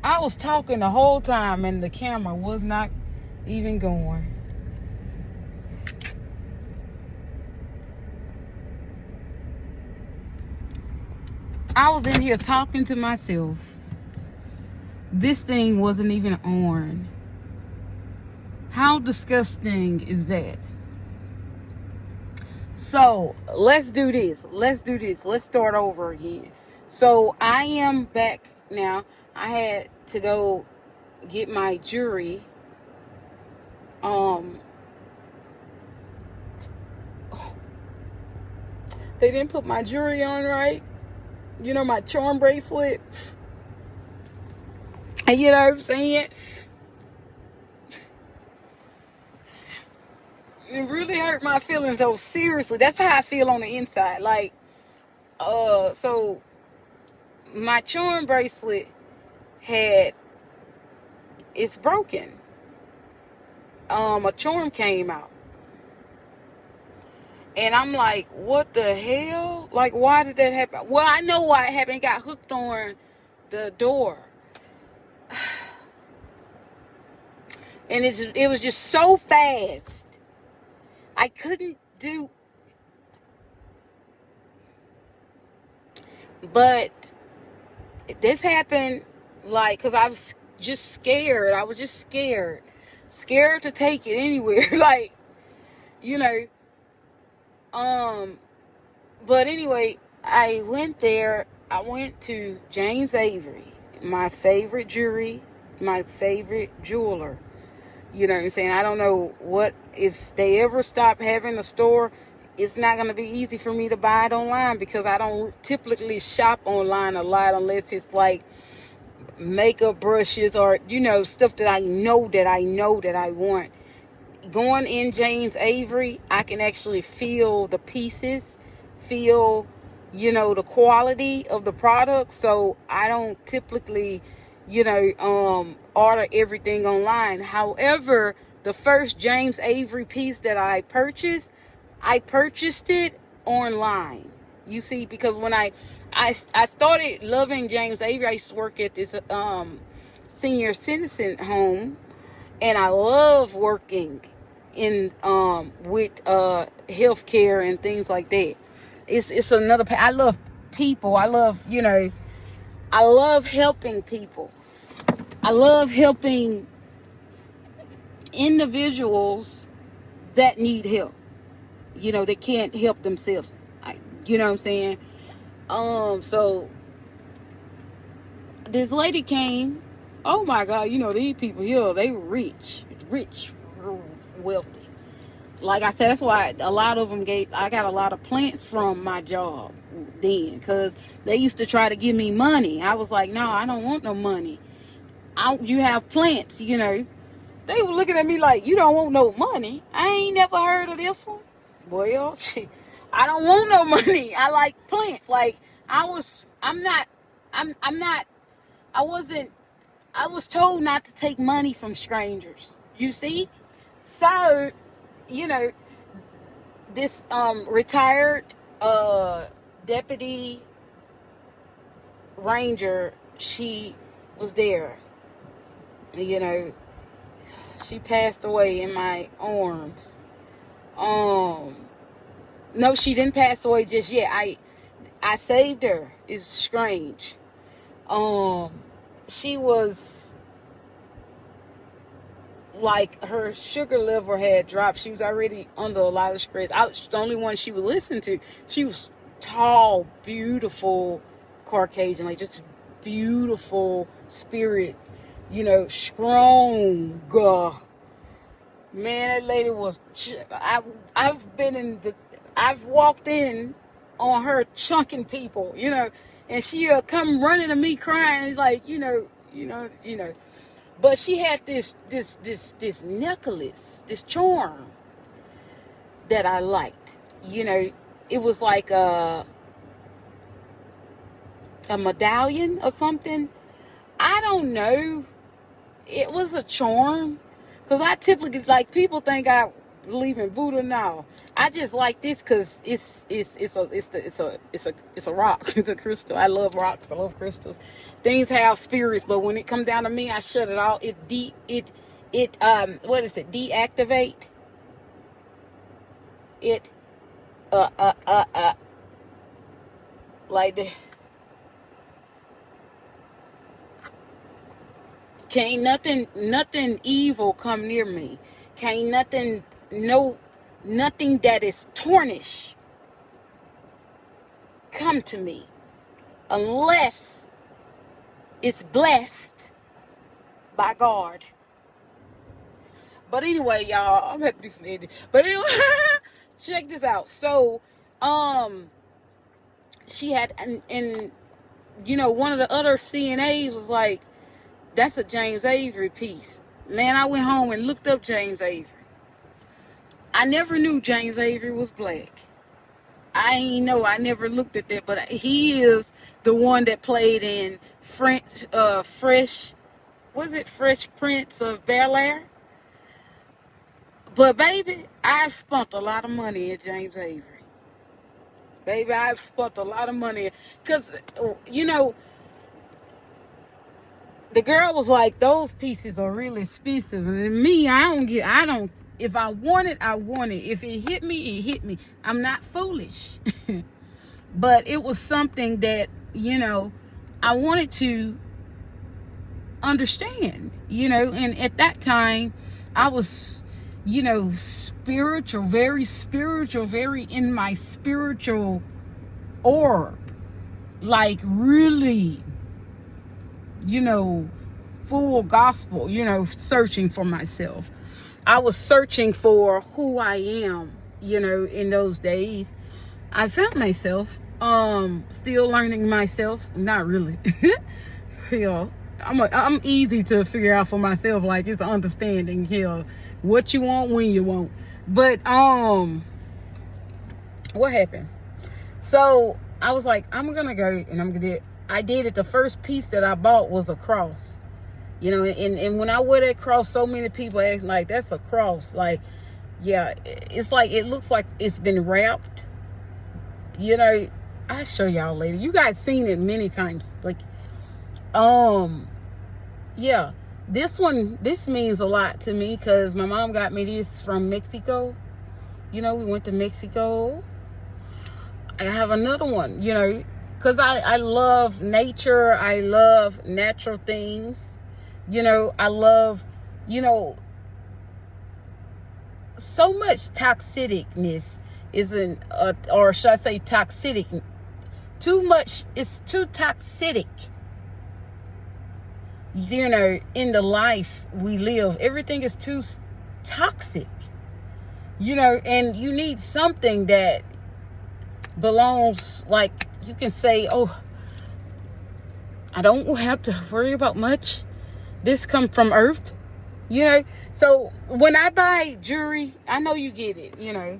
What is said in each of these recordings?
I was talking the whole time and the camera was not even going. I was in here talking to myself. This thing wasn't even on. How disgusting is that? So let's do this. Let's start over again. So I am back now. I had to go get my jewelry. They didn't put my jewelry on right. You know, my charm bracelet. And you know what I'm saying? It really hurt my feelings though. Seriously, that's how I feel on the inside. Like, so my charm bracelet it's broken. A charm came out. And I'm like, what the hell? Like, why did that happen? Well, I know why it happened. It got hooked on the door. And it was just so fast. I couldn't do. But this happened, like, because I was just scared. I was just scared. Scared to take it anywhere. Like, you know. But anyway, I went there. I went to James Avery, my favorite jewelry, my favorite jeweler. You know what I'm saying? I don't know if they ever stop having a store, it's not going to be easy for me to buy it online because I don't typically shop online a lot unless it's like makeup brushes or, you know, stuff that I know that I want. Going in James Avery, I can actually feel the pieces, feel, you know, the quality of the product. So I don't typically, you know, order everything online. However, the first James Avery piece that I purchased it online. You see, because when I started loving James Avery, I used to work at this senior citizen home. And I love working in with healthcare and things like that. It's another. I love people. I love, you know. I love helping people. I love helping individuals that need help. You know, they can't help themselves. You know what I'm saying? So this lady came. Oh my God, you know, these people here, they rich, wealthy. Like I said, that's why a lot of them I got a lot of plants from my job then, because they used to try to give me money. I was like, no, I don't want no money. You have plants, you know. They were looking at me like, you don't want no money? I ain't never heard of this one. Well, I don't want no money. I like plants. Like, I was told not to take money from strangers. You see? So, you know, this retired deputy ranger, she was there. You know, she passed away in my arms. No, she didn't pass away just yet. I saved her. It's strange. She was like, her sugar level had dropped. She was already under a lot of stress. I was the only one she would listen to. She was tall, beautiful Caucasian, like just beautiful spirit, you know, strong. Man, that lady was. I've walked in on her chunking people, you know, and she'll come running to me crying like, you know. But she had this necklace, this charm that I liked. You know, it was like a medallion or something. I don't know. It was a charm. Because I typically, like, people think I believe in Buddha now. I just like this because it's a rock. It's a crystal. I love rocks. I love crystals. Things have spirits, but when it comes down to me, I shut it all. What is it? Deactivate it. Like the. Can't nothing evil come near me. Can't nothing that is tarnished come to me unless it's blessed by God. But anyway, y'all, I'm happy to do some editing. But anyway, check this out. So, she had, and one of the other CNAs was like, that's a James Avery piece. Man, I went home and looked up James Avery. I never knew James Avery was black. I never looked at that, but he is the one that played in Fresh Prince of Bel-Air? But baby, I've spent a lot of money at James Avery. Baby, I've spent a lot of money. Because, the girl was like, those pieces are really expensive. And me, if I want it, I want it. If it hit me, it hit me. I'm not foolish. But it was something that, I wanted to understand, and at that time, I was, spiritual, very in my spiritual orb. Like really, full gospel, searching for myself. I was searching for who I am, in those days. I found myself, still learning myself. Not really. I'm easy to figure out for myself. Like, it's understanding, what you want, when you want. But, what happened? So, I was like, I'm gonna go and I'm gonna do it. I did it. The first piece that I bought was a cross, and when I wear that cross, so many people ask, like, that's a cross. Like, yeah, it's like, it looks like it's been wrapped. I'll show y'all later. You guys seen it many times. Like, yeah, this means a lot to me because my mom got me this from Mexico. We went to Mexico. I have another one, because I love nature. I love natural things. I love, so much toxicness isn't, or should I say toxic? Too much, it's too toxic. In the life we live, everything is too toxic. And you need something that belongs, like, you can say, oh, I don't have to worry about much. This comes from earth, So when I buy jewelry, I know you get it, when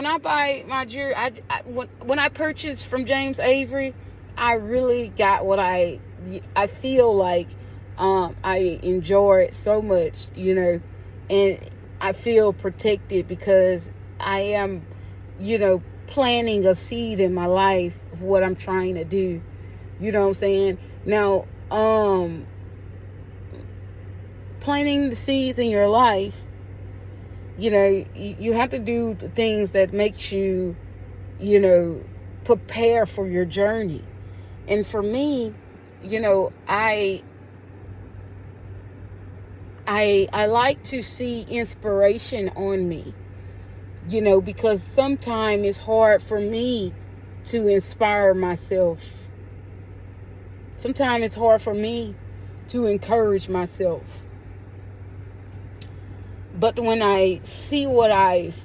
I buy my jewelry, when I purchase from James Avery, I really got what I feel like. I enjoy it so much, and I feel protected because I am, planting a seed in my life of what I'm trying to do. You know what I'm saying? Now, planting the seeds in your life, you have to do the things that makes you, prepare for your journey. And for me, I like to see inspiration on me, because sometimes it's hard for me to inspire myself. Sometimes it's hard for me to encourage myself. But when I see what I've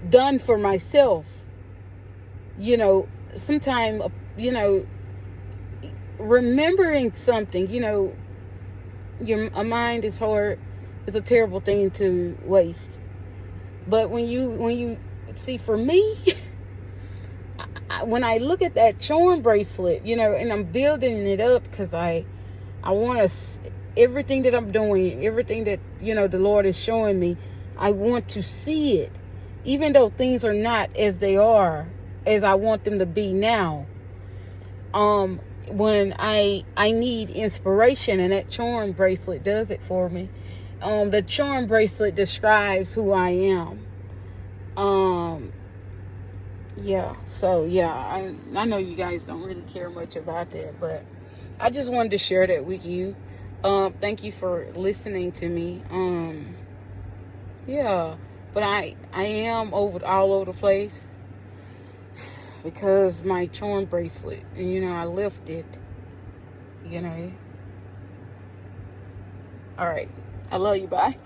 done for myself, sometimes, remembering something, a mind is hard. It's a terrible thing to waste. But when you see, for me, when I look at that charm bracelet, and I'm building it up because I want to, everything that I'm doing, everything that, the Lord is showing me, I want to see it. Even though things are not as they are, as I want them to be now. When I need inspiration, and that charm bracelet does it for me. The charm bracelet describes who I am. Yeah, so yeah, I know you guys don't really care much about that, but I just wanted to share that with you. Thank you for listening to me. Yeah, but I am all over the place because my charm bracelet, and I left it. All right, I love you. Bye.